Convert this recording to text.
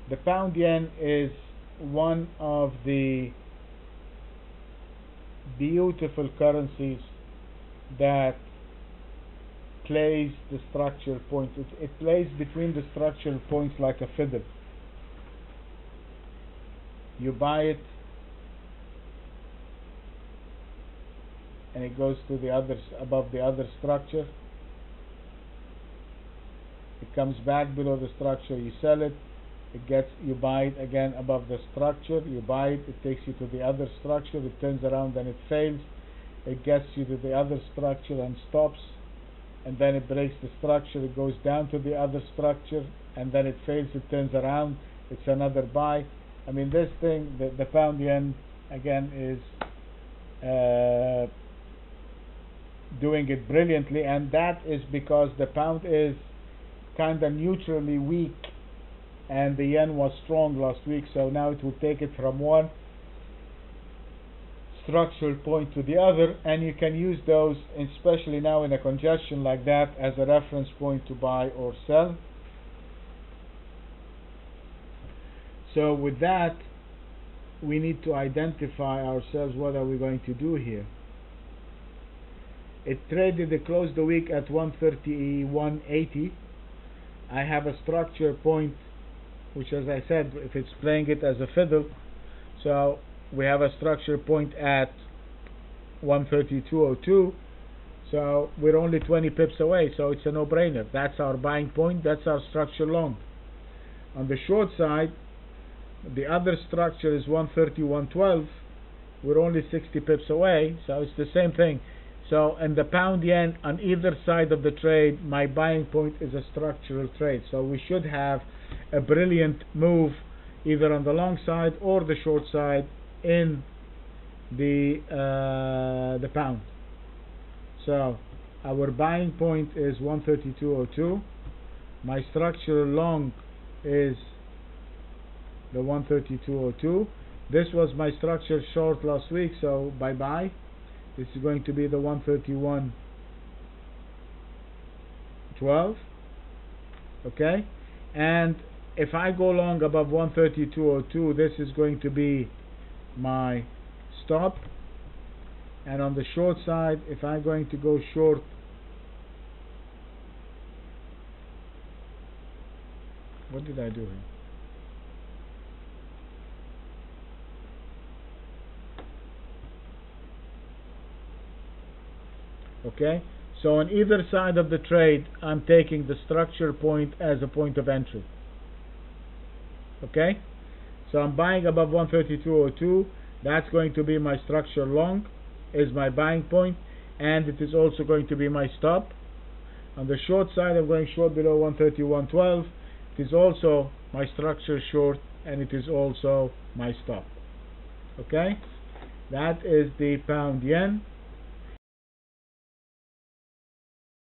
The pound yen is one of the beautiful currencies that plays the structure point. It plays between the structural points like a fiddle. You buy it and it goes to the others above the other structure. It comes back below the structure. You sell it. You buy it again above the structure. You buy it. It takes you to the other structure. It turns around and it fails. It gets you to the other structure and stops. And then it breaks the structure. It goes down to the other structure and then it fails. It turns around. It's another buy. I mean, this thing, the pound yen again is doing it brilliantly, and that is because the pound is kind of neutrally weak and the yen was strong last week, so now it will take it from one structural point to the other, and you can use those, especially now in a congestion like that, as a reference point to buy or sell. So with that, we need to identify ourselves what are we going to do here. It closed the week at 131.80. I have a structure point, which, as I said, if it's playing it as a fiddle, so we have a structure point at 132.02. So we're only 20 pips away, so it's a no-brainer. That's our buying point. That's our structure long. On the short side, the other structure is 131.12. We're only 60 pips away, so it's the same thing. So in the pound yen, on either side of the trade, my buying point is a structural trade. So we should have a brilliant move either on the long side or the short side in the pound. So our buying point is 132.02. My structural long is the 132.02. This was my structure short last week, so bye bye. This is going to be the 131.12. Okay, and if I go long above 132.02, this is going to be my stop. And on the short side, if I'm going to go short what did I do here? Okay, so on either side of the trade, I'm taking the structure point as a point of entry. Okay, so I'm buying above 132.02. That's going to be my structure long, is my buying point, and it is also going to be my stop. On the short side, I'm going short below 131.12. It is also my structure short, and it is also my stop. Okay, that is the pound yen.